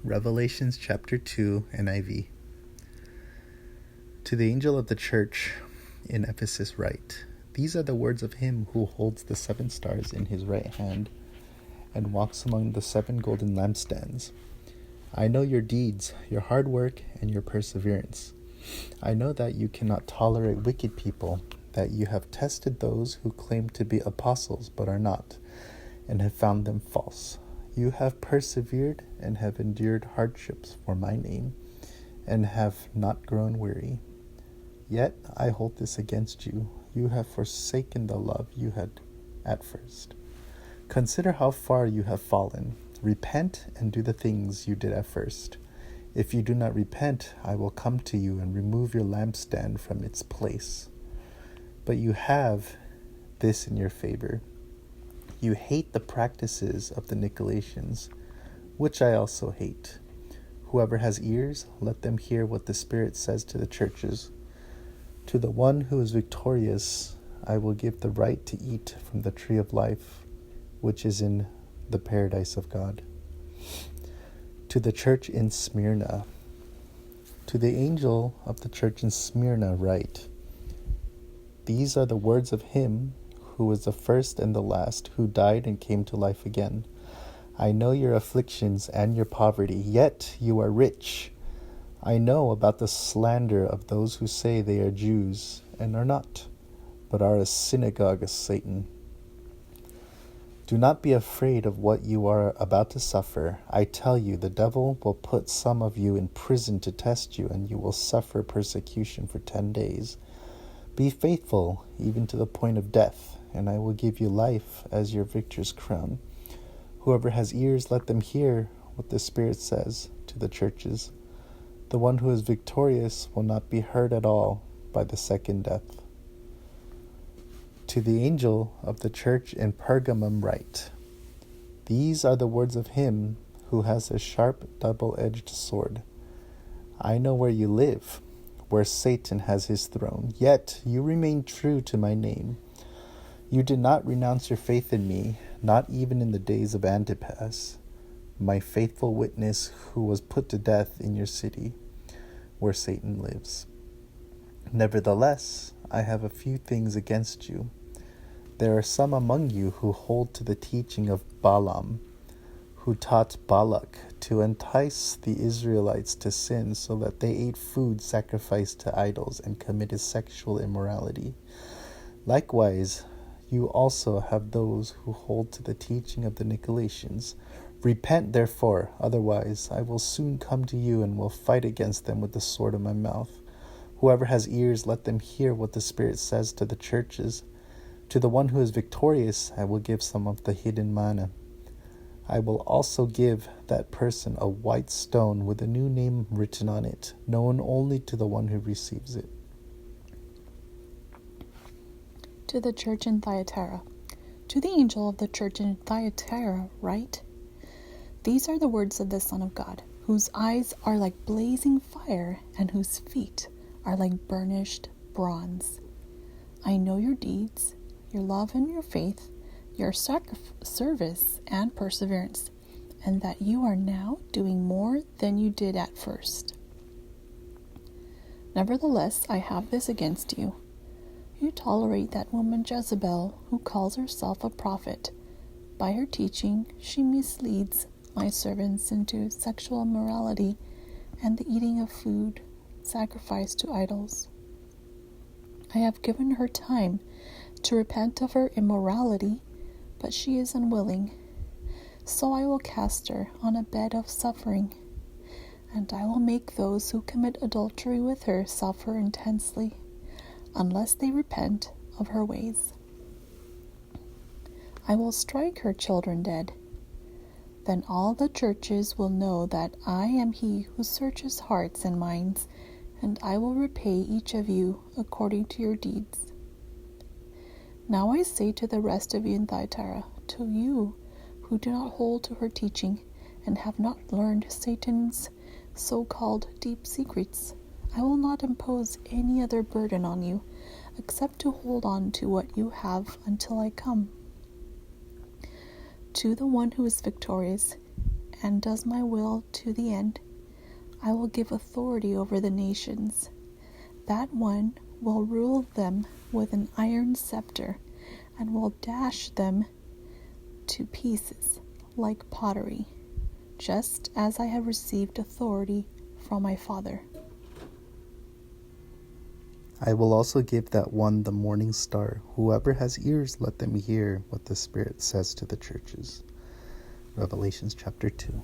Revelations chapter 2, NIV. To the angel of the church in Ephesus write, These are the words of him who holds the 7 stars in his right hand and walks among the 7 golden lampstands. I know your deeds, your hard work, and your perseverance. I know that you cannot tolerate wicked people, that you have tested those who claim to be apostles but are not, and have found them false. You have persevered and have endured hardships for my name, and have not grown weary. Yet I hold this against you. You have forsaken the love you had at first. Consider how far you have fallen. Repent and do the things you did at first. If you do not repent, I will come to you and remove your lampstand from its place. But you have this in your favor. You hate the practices of the Nicolaitans, which I also hate. Whoever has ears, let them hear what the Spirit says to the churches. To the one who is victorious, I will give the right to eat from the tree of life, which is in the paradise of God. To the church in Smyrna. To the angel of the church in Smyrna write, These are the words of him who was the first and the last, who died and came to life again. I know your afflictions and your poverty, yet you are rich. I know about the slander of those who say they are Jews and are not, but are a synagogue of Satan. Do not be afraid of what you are about to suffer. I tell you, the devil will put some of you in prison to test you, and you will suffer persecution for 10 days. Be faithful even to the point of death, and I will give you life as your victor's crown. Whoever has ears, let them hear what the Spirit says to the churches. The one who is victorious will not be hurt at all by the second death. To the angel of the church in Pergamum write, These are the words of him who has a sharp double-edged sword. I know where you live, where Satan has his throne, yet you remain true to my name. You did not renounce your faith in me, not even in the days of Antipas, my faithful witness who was put to death in your city, where Satan lives. Nevertheless, I have a few things against you. There are some among you who hold to the teaching of Balaam, who taught Balak to entice the Israelites to sin so that they ate food sacrificed to idols and committed sexual immorality. Likewise, you also have those who hold to the teaching of the Nicolaitans. Repent, therefore, otherwise I will soon come to you and will fight against them with the sword of my mouth. Whoever has ears, let them hear what the Spirit says to the churches. To the one who is victorious, I will give some of the hidden manna. I will also give that person a white stone with a new name written on it, known only to the one who receives it. To the church in Thyatira. To the angel of the church in Thyatira write, These are the words of the Son of God, whose eyes are like blazing fire and whose feet are like burnished bronze. I know your deeds, your love and your faith, your service and perseverance, and that you are now doing more than you did at first. Nevertheless, I have this against you. You tolerate that woman Jezebel, who calls herself a prophet. By her teaching, she misleads my servants into sexual immorality and the eating of food sacrificed to idols. I have given her time to repent of her immorality, but she is unwilling. So I will cast her on a bed of suffering, and I will make those who commit adultery with her suffer intensely, unless they repent of her ways. I will strike her children dead. Then all the churches will know that I am he who searches hearts and minds, and I will repay each of you according to your deeds. Now I say to the rest of you in Thyatira, to you who do not hold to her teaching and have not learned Satan's so-called deep secrets, I will not impose any other burden on you except to hold on to what you have until I come. To the one who is victorious, and does my will to the end, I will give authority over the nations. That one will rule them with an iron scepter and will dash them to pieces like pottery, just as I have received authority from my Father. I will also give that one the morning star. Whoever has ears, let them hear what the Spirit says to the churches. Revelations chapter 2.